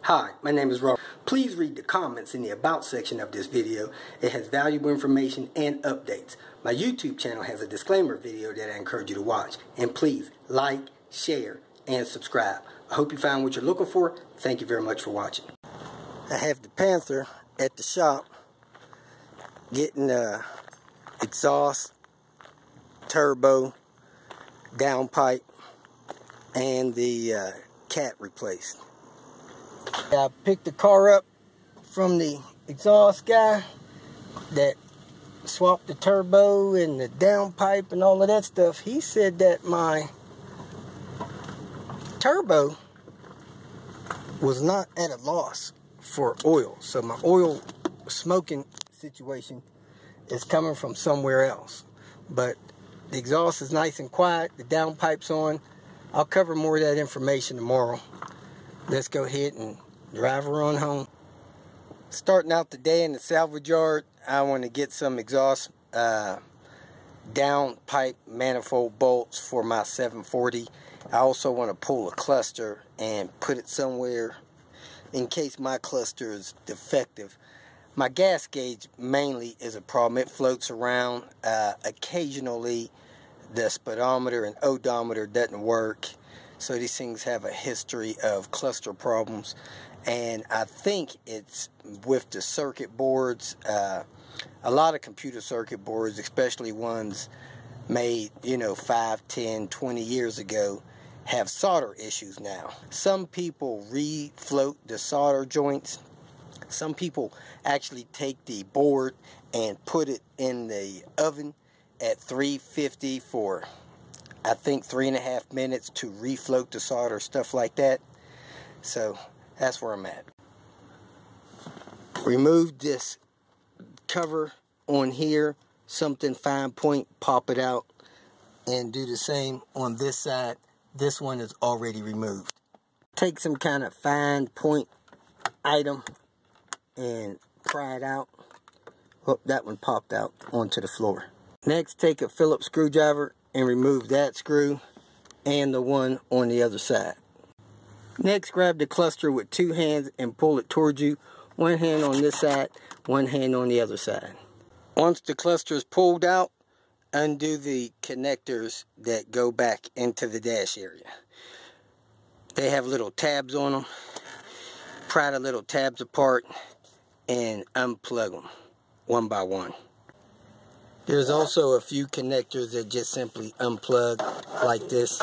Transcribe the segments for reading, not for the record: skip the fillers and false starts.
Hi, my name is Robert. Please read the comments in the About section of this video. It has valuable information and updates. My YouTube channel has a disclaimer video that I encourage you to watch. And please like, share, and subscribe. I hope you found what you're looking for. Thank you very much for watching. I have the Panther at the shop getting the exhaust, turbo, downpipe, and the cat replaced. I picked the car up from the exhaust guy that swapped the turbo and the downpipe and all of that stuff. He said that my turbo was not at a loss for oil. So my oil smoking situation is coming from somewhere else. But the exhaust is nice and quiet. The downpipe's on. I'll cover more of that information tomorrow. Let's go ahead and drive her on home. Starting out the day in the salvage yard, I want to get some exhaust downpipe manifold bolts for my 740. I also want to pull a cluster and put it somewhere in case my cluster is defective. My gas gauge mainly is a problem. It floats around. Occasionally the speedometer and odometer doesn't work. So these things have a history of cluster problems, and I think it's with the circuit boards. A lot of computer circuit boards, especially ones made 5, 10, 20 years ago, have solder issues now. Some people refloat the solder joints. Some people actually take the board and put it in the oven at 350 for I think 3.5 minutes to refloat the solder, stuff like that. So that's where I'm at. Remove this cover on here, something fine point, pop it out, and do the same on this side. This one is already removed. Take some kind of fine point item and pry it out. Oh, that one popped out onto the floor. Next, take a Phillips screwdriver and remove that screw and the one on the other side. Next, grab the cluster with 2 hands and pull it towards you. One hand on this side, one hand on the other side. Once the cluster is pulled out, undo the connectors that go back into the dash area. They have little tabs on them. Pry the little tabs apart and unplug them one by one. There's also a few connectors that just simply unplug like this.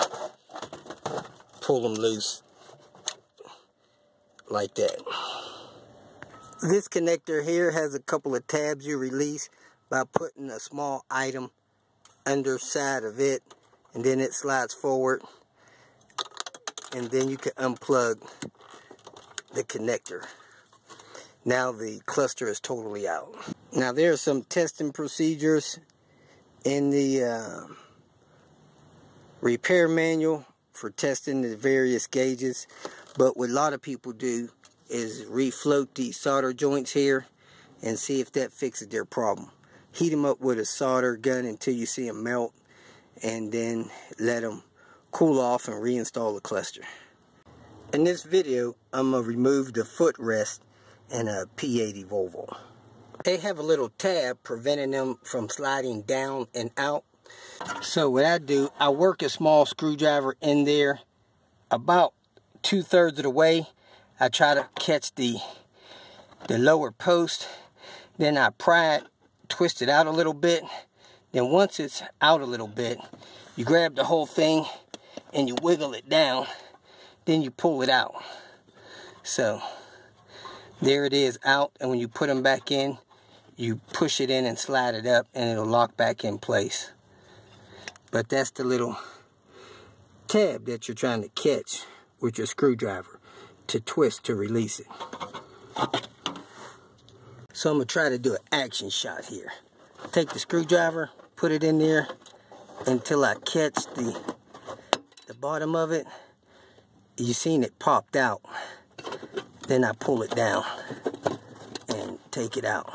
Pull them loose like that. This connector here has a couple of tabs you release by putting a small item underside of it, and then it slides forward, and then you can unplug the connector. Now the cluster is totally out. Now there are some testing procedures in the repair manual for testing the various gauges, but what a lot of people do is refloat these solder joints here and see if that fixes their problem. Heat them up with a solder gun until you see them melt, and then let them cool off and reinstall the cluster. In this video, I'm going to remove the footrest in a P80 Volvo. They have a little tab preventing them from sliding down and out. So what I do, I work a small screwdriver in there about 2/3 of the way. I try to catch the lower post. Then I pry it, twist it out a little bit. Then once it's out a little bit, you grab the whole thing and you wiggle it down. Then you pull it out. So there it is out, and when you put them back in, you push it in and slide it up and it'll lock back in place. But that's the little tab that you're trying to catch with your screwdriver to twist to release it. So I'm going to try to do an action shot here. Take the screwdriver, put it in there until I catch the bottom of it. You seen it popped out. Then I pull it down and take it out.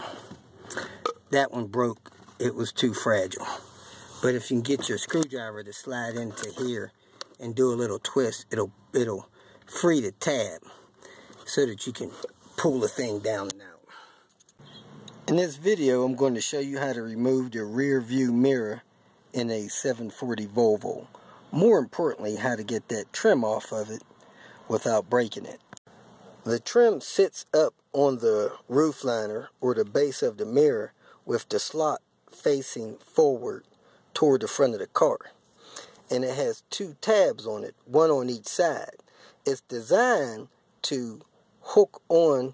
That one broke. It was too fragile. But if you can get your screwdriver to slide into here and do a little twist, it'll free the tab. so that you can pull the thing down and out. In this video, I'm going to show you how to remove the rear view mirror in a 740 Volvo. More importantly, how to get that trim off of it without breaking it. The trim sits up on the roof liner or the base of the mirror with the slot facing forward toward the front of the car. And it has two tabs on it, one on each side. It's designed to hook on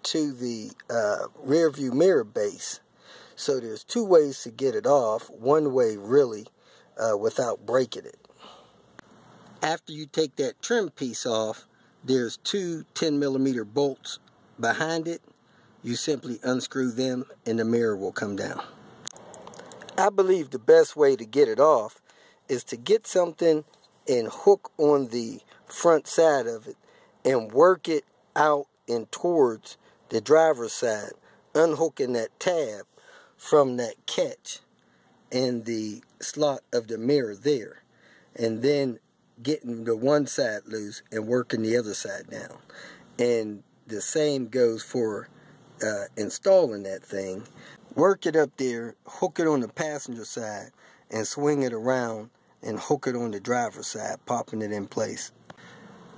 to the rear view mirror base. So there's two ways to get it off. One way really without breaking it. After you take that trim piece off, there's two 10mm bolts behind it. You simply unscrew them and the mirror will come down. I believe the best way to get it off is to get something and hook on the front side of it and work it out and towards the driver's side, unhooking that tab from that catch in the slot of the mirror there, and then getting the one side loose and working the other side down. And the same goes for installing that thing. Work it up there, hook it on the passenger side, and swing it around and hook it on the driver's side, popping it in place.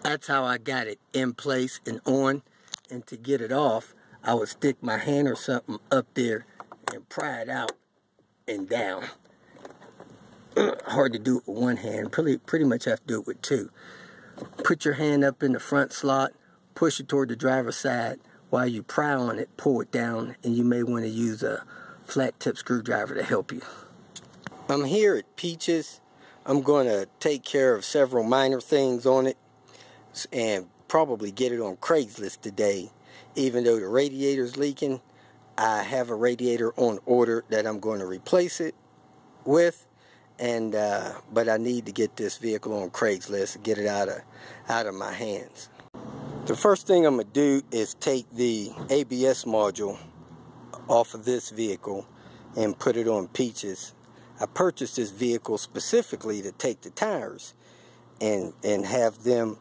That's how I got it in place and on. And to get it off, I would stick my hand or something up there and pry it out and down. Hard to do it with one hand. Pretty much have to do it with two. Put your hand up in the front slot, push it toward the driver's side. While you pry on it, pull it down, and you may want to use a flat tip screwdriver to help you. I'm here at Peaches. I'm going to take care of several minor things on it and probably get it on Craigslist today. Even though the radiator's leaking, I have a radiator on order that I'm going to replace it with. And but I need to get this vehicle on Craigslist and get it out of my hands. The first thing I'm going to do is take the ABS module off of this vehicle and put it on Peaches. I purchased this vehicle specifically to take the tires and have them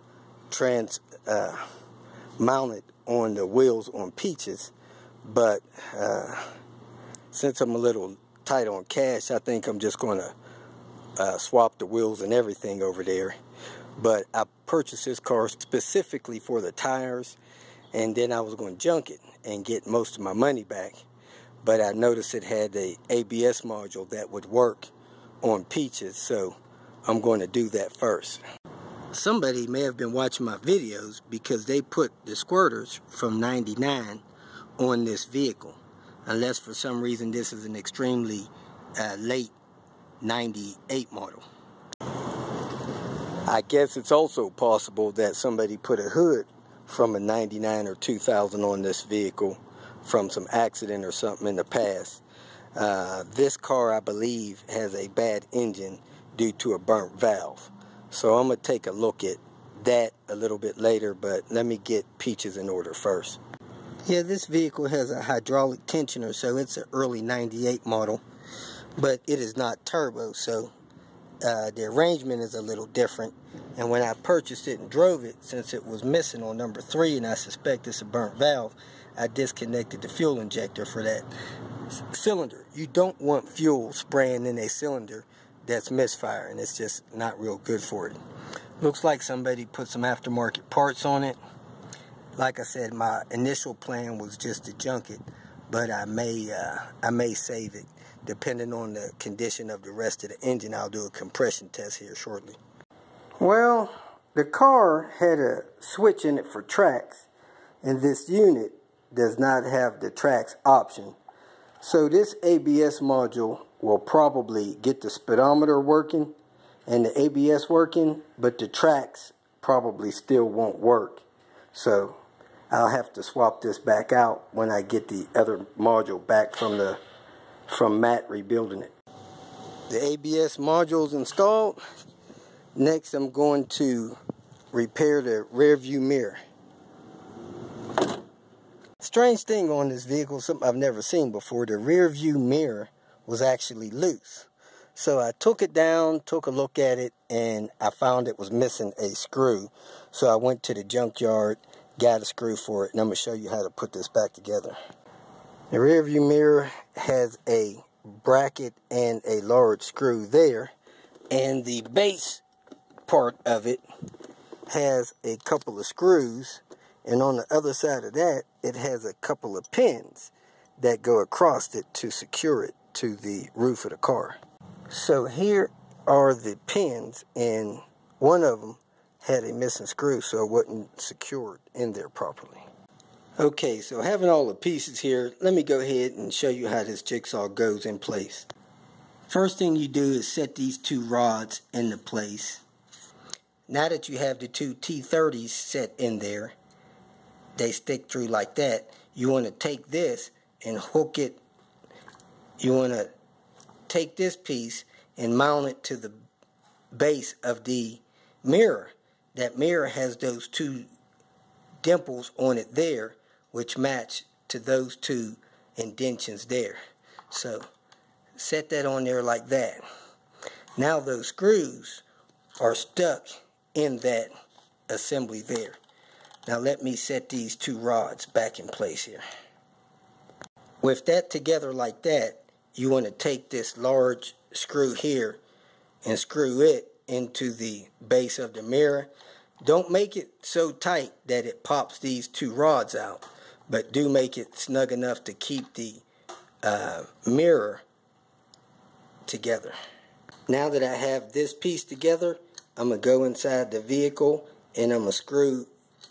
mounted on the wheels on Peaches. But since I'm a little tight on cash, I think I'm just going to swap the wheels and everything over there. But I purchased this car specifically for the tires, and then I was going to junk it and get most of my money back. But I noticed it had the ABS module that would work on Peaches, so I'm going to do that first. Somebody may have been watching my videos because they put the squirters from '99 on this vehicle, unless for some reason this is an extremely late '98 model. I guess it's also possible that somebody put a hood from a '99 or 2000 on this vehicle from some accident or something in the past. This car, I believe, has a bad engine due to a burnt valve. So I'm going to take a look at that a little bit later, but let me get Peaches in order first. Yeah, this vehicle has a hydraulic tensioner, so it's an early '98 model, but it is not turbo, so the arrangement is a little different. And when I purchased it and drove it, since it was missing on number 3 and I suspect it's a burnt valve, I disconnected the fuel injector for that cylinder. You don't want fuel spraying in a cylinder that's misfiring. It's just not real good for it. Looks like somebody put some aftermarket parts on it. Like I said, my initial plan was just to junk it, but I may save it. Depending on the condition of the rest of the engine, I'll do a compression test here shortly. Well, the car had a switch in it for tracks, and this unit does not have the tracks option. So this ABS module will probably get the speedometer working and the ABS working, but the tracks probably still won't work. So I'll have to swap this back out when I get the other module back from Matt rebuilding it. The ABS module is installed. Next, I'm going to repair the rear view mirror. Strange thing on this vehicle, something I've never seen before, the rear view mirror was actually loose. So I took it down, took a look at it, and I found it was missing a screw. So I went to the junkyard got a screw for it, and I'm going to show you how to put this back together. The rear view mirror has a bracket and a large screw there, and the base part of it has a couple of screws, and on the other side of that it has a couple of pins that go across it to secure it to the roof of the car. So here are the pins, and one of them had a missing screw, so it wasn't secured in there properly. Okay, so having all the pieces here, let me go ahead and show you how this jigsaw goes in place. First thing you do is set these two rods into place. Now that you have the two T30s set in there, they stick through like that. You want to take this and hook it. You want to take this piece and mount it to the base of the mirror. That mirror has those two dimples on it there, which match to those two indentions there. So set that on there like that. Now those screws are stuck in that assembly there. Now let me set these two rods back in place here. With that together like that, you want to take this large screw here and screw it into the base of the mirror. Don't make it so tight that it pops these two rods out, but do make it snug enough to keep the mirror together. Now that I have this piece together, I'm going to go inside the vehicle and I'm going to screw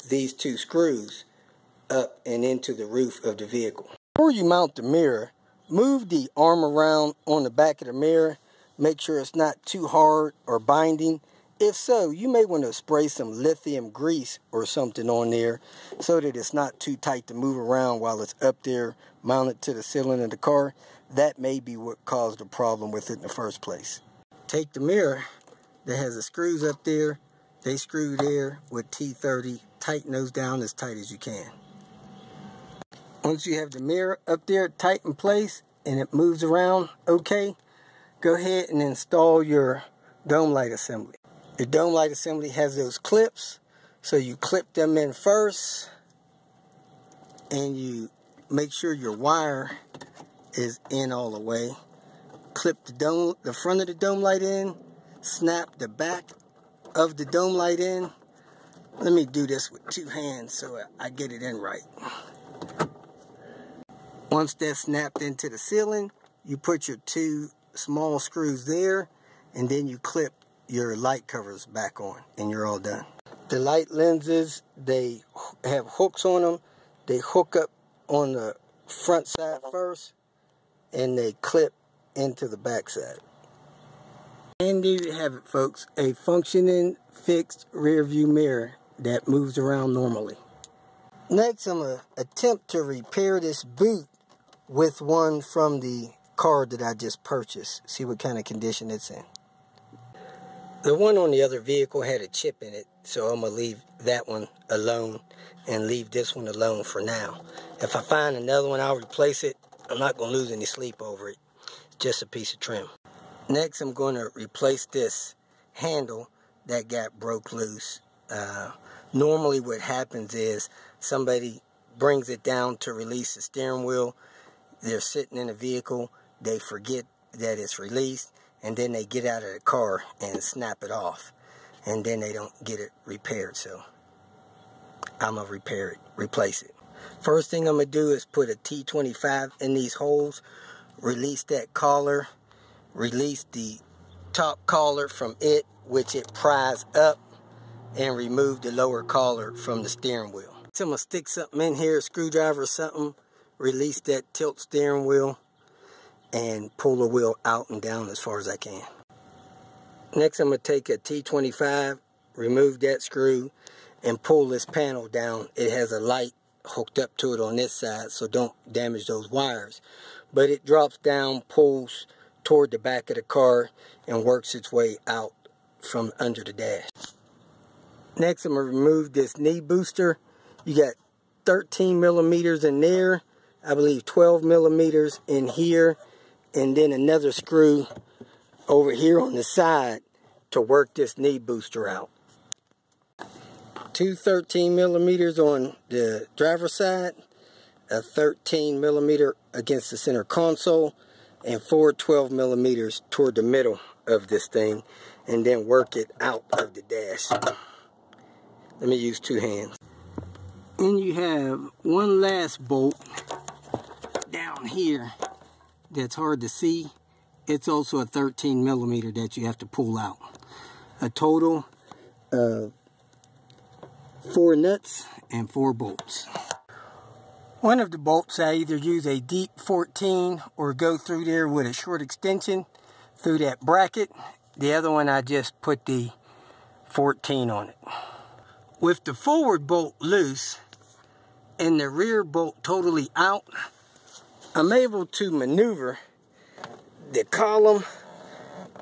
these two screws up and into the roof of the vehicle. Before you mount the mirror, move the arm around on the back of the mirror. Make sure it's not too hard or binding. If so, you may want to spray some lithium grease or something on there so that it's not too tight to move around while it's up there mounted to the ceiling of the car. That may be what caused the problem with it in the first place. Take the mirror that has the screws up there, they screw there with T30, tighten those down as tight as you can. Once you have the mirror up there tight in place and it moves around okay, go ahead and install your dome light assembly. Your dome light assembly has those clips, so you clip them in first and you make sure your wire is in all the way. Clip the front of the dome light in, snap the back of the dome light in. Let me do this with two hands so I get it in right. Once that's snapped into the ceiling, you put your two small screws there, and then you clip your light covers back on, and you're all done. The light lenses, they have hooks on them. They hook up on the front side first, and they clip into the back side. And there you have it, folks, a functioning fixed rear view mirror that moves around normally. Next, I'm going to attempt to repair this boot with one from the car that I just purchased. See what kind of condition it's in. The one on the other vehicle had a chip in it, so I'm going to leave that one alone and leave this one alone for now. If I find another one, I'll replace it. I'm not going to lose any sleep over it. It's just a piece of trim. Next, I'm going to replace this handle that got broke loose. Normally what happens is somebody brings it down to release the steering wheel. They're sitting in the vehicle, they forget that it's released, and then they get out of the car and snap it off, and then they don't get it repaired. So I'm going to repair it, replace it. First thing I'm going to do is put a T25 in these holes, release that collar, release the top collar from it, which it pries up, and remove the lower collar from the steering wheel. So I'm going to stick something in here, a screwdriver or something, release that tilt steering wheel, and pull the wheel out and down as far as I can. Next, I'm going to take a T25, remove that screw, and pull this panel down. It has a light hooked up to it on this side, so don't damage those wires. But it drops down, pulls toward the back of the car, and works its way out from under the dash. Next, I'm going to remove this knee booster. You got 13 millimeters in there, I believe 12 millimeters in here, and then another screw over here on the side to work this knee booster out. Two 13 millimeters on the driver's side, a 13 millimeter against the center console, and 4 12 millimeters toward the middle of this thing, and then work it out of the dash. Let me use two hands. And you have one last bolt down here that's hard to see. It's also a 13 millimeter that you have to pull out. A total of 4 nuts and 4 bolts. One of the bolts I either use a deep 14 or go through there with a short extension through that bracket. The other one I just put the 14 on it. With the forward bolt loose and the rear bolt totally out, I'm able to maneuver the column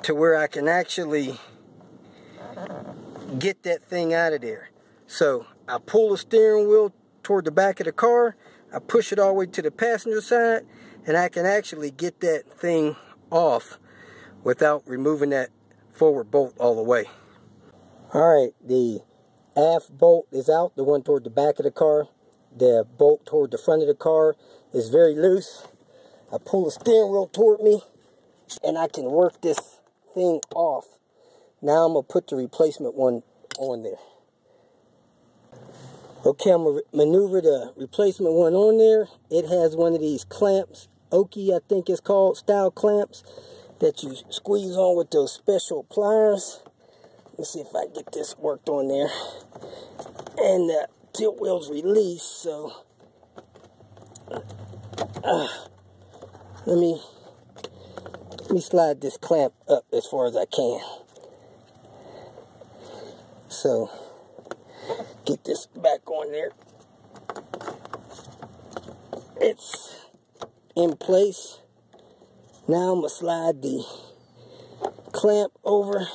to where I can actually get that thing out of there. So I pull the steering wheel toward the back of the car, I push it all the way to the passenger side, and I can actually get that thing off without removing that forward bolt all the way. Alright, the aft bolt is out, the one toward the back of the car. The bolt toward the front of the car is very loose. I pull the steering wheel toward me and I can work this thing off. Now I'm going to put the replacement one on there. Okay, I'm going to maneuver the replacement one on there. It has one of these clamps, Oki I think it's called, style clamps, that you squeeze on with those special pliers. Let me see if I can get this worked on there. And the tilt wheel's released, so let me slide this clamp up as far as I can. So get this back on there. It's in place. Now I'm going to slide the clamp over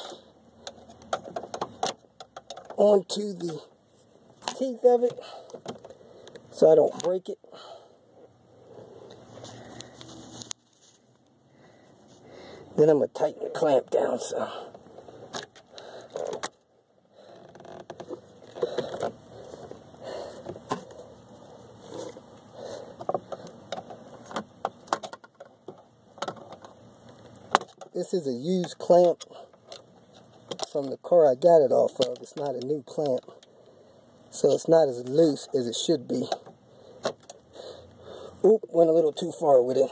onto the teeth of it so I don't break it. Then I'm going to tighten the clamp down some. This is a used clamp from the car I got it off of. It's not a new clamp, so it's not as loose as it should be. Oop, went a little too far with it.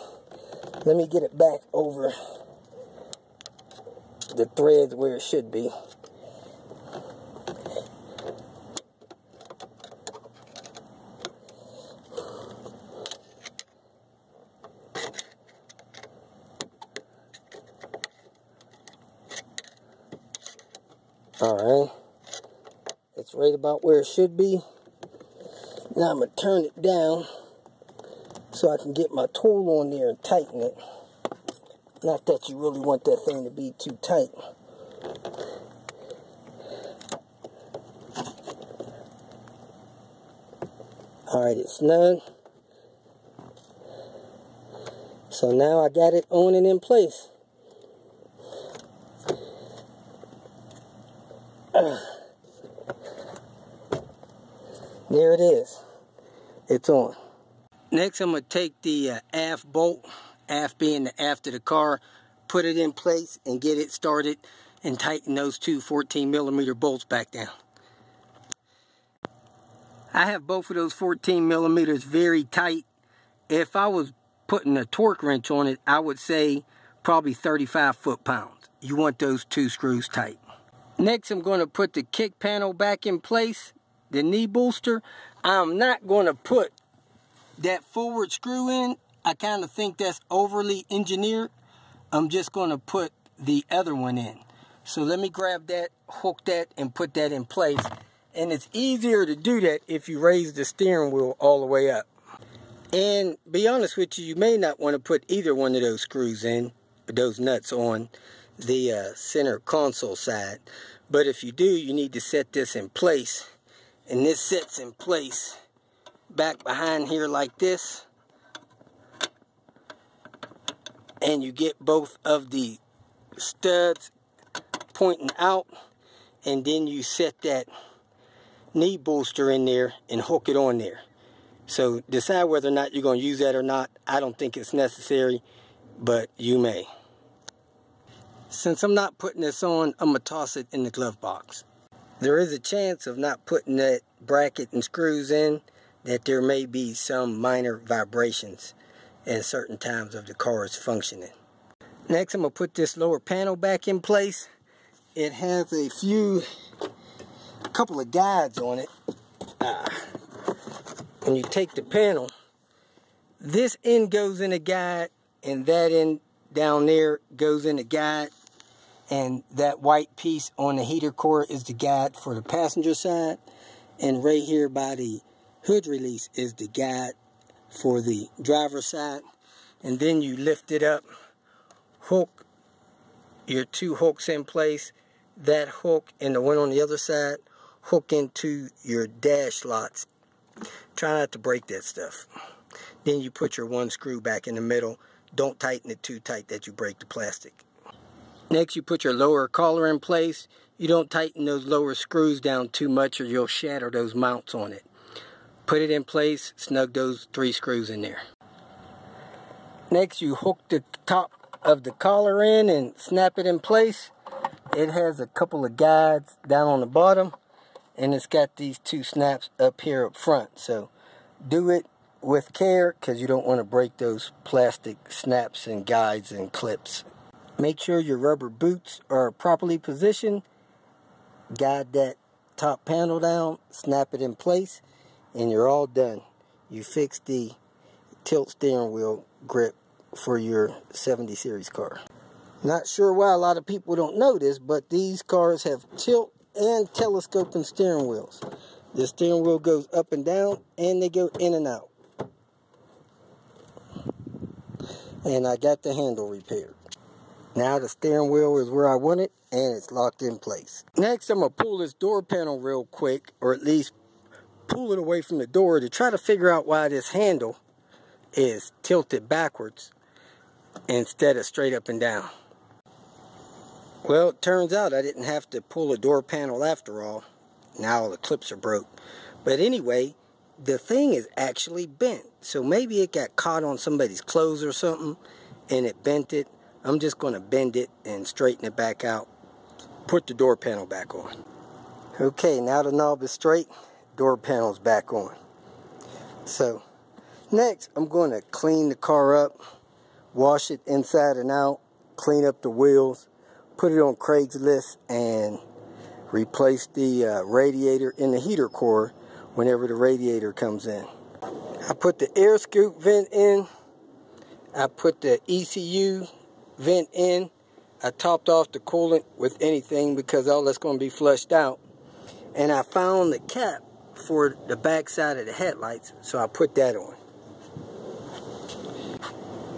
Let me get it back over the threads where it should be. Alright, it's right about where it should be. Now I'm going to turn it down so I can get my tool on there and tighten it. Not that you really want that thing to be too tight. Alright, it's snug. So now I got it on and in place. There it is. It's on. Next I'm going to take the aft bolt, aft being the aft of the car, put it in place and get it started and tighten those two 14 millimeter bolts back down. I have both of those 14 millimeters very tight. If I was putting a torque wrench on it, I would say probably 35 foot-pounds. You want those two screws tight. Next I'm going to put the kick panel back in place, the knee bolster. I'm not going to put that forward screw in. I kind of think that's overly engineered. I'm just going to put the other one in. So let me grab that, hook that, and put that in place. And it's easier to do that if you raise the steering wheel all the way up. And be honest with you, you may not want to put either one of those screws in, those nuts on the center console side. But if you do, you need to set this in place. And this sits in place back behind here like this. And you get both of the studs pointing out. And then you set that knee bolster in there and hook it on there. So decide whether or not you're going to use that or not. I don't think it's necessary, but you may. Since I'm not putting this on, I'm going to toss it in the glove box. There is a chance of not putting that bracket and screws in that there may be some minor vibrations at certain times of the car's functioning. Next, I'm going to put this lower panel back in place. It has a couple of guides on it. When you take the panel, this end goes in a guide, and that end down there goes in a guide, and that white piece on the heater core is the guide for the passenger side, and right here by the hood release is the guide for the driver's side. And then you lift it up, hook your two hooks in place, that hook and the one on the other side hook into your dash slots. Try not to break that stuff. Then you put your one screw back in the middle. Don't tighten it too tight that you break the plastic. Next, you put your lower collar in place. You don't tighten those lower screws down too much or you'll shatter those mounts on it. Put it in place, snug those 3 screws in there. Next, you hook the top of the collar in and snap it in place. It has a couple of guides down on the bottom, and it's got these 2 snaps up here up front. So do it with care because you don't want to break those plastic snaps and guides and clips. Make sure your rubber boots are properly positioned. Guide that top panel down, snap it in place, and you're all done. You fixed the tilt steering wheel grip for your 70 series car. Not sure why a lot of people don't know this, but these cars have tilt and telescoping steering wheels. The steering wheel goes up and down, and they go in and out. And I got the handle repaired. Now the steering wheel is where I want it, and it's locked in place. Next, I'm going to pull this door panel real quick, or at least pull it away from the door to try to figure out why this handle is tilted backwards instead of straight up and down. Well, it turns out I didn't have to pull a door panel after all. Now all the clips are broke. But anyway, the thing is actually bent. So maybe it got caught on somebody's clothes or something and it bent it. I'm just going to bend it and straighten it back out. Put the door panel back on. Okay, now the knob is straight. Door panel's back on. So next, I'm going to clean the car up, wash it inside and out, clean up the wheels, put it on Craigslist, and replace the radiator in the heater core whenever the radiator comes in. I put the air scoop vent in. I put the ECU vent in. I topped off the coolant with anything because all that's going to be flushed out. And I found the cap for the back side of the headlights, so I put that on.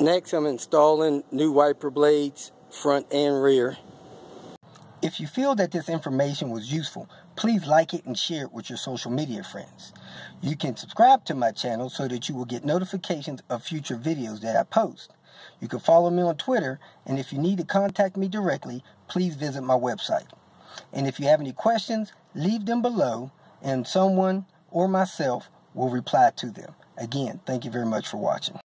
Next, I'm installing new wiper blades, front and rear. If you feel that this information was useful, please like it and share it with your social media friends. You can subscribe to my channel so that you will get notifications of future videos that I post. You can follow me on Twitter, and if you need to contact me directly, please visit my website. And if you have any questions, leave them below, and someone or myself will reply to them. Again, thank you very much for watching.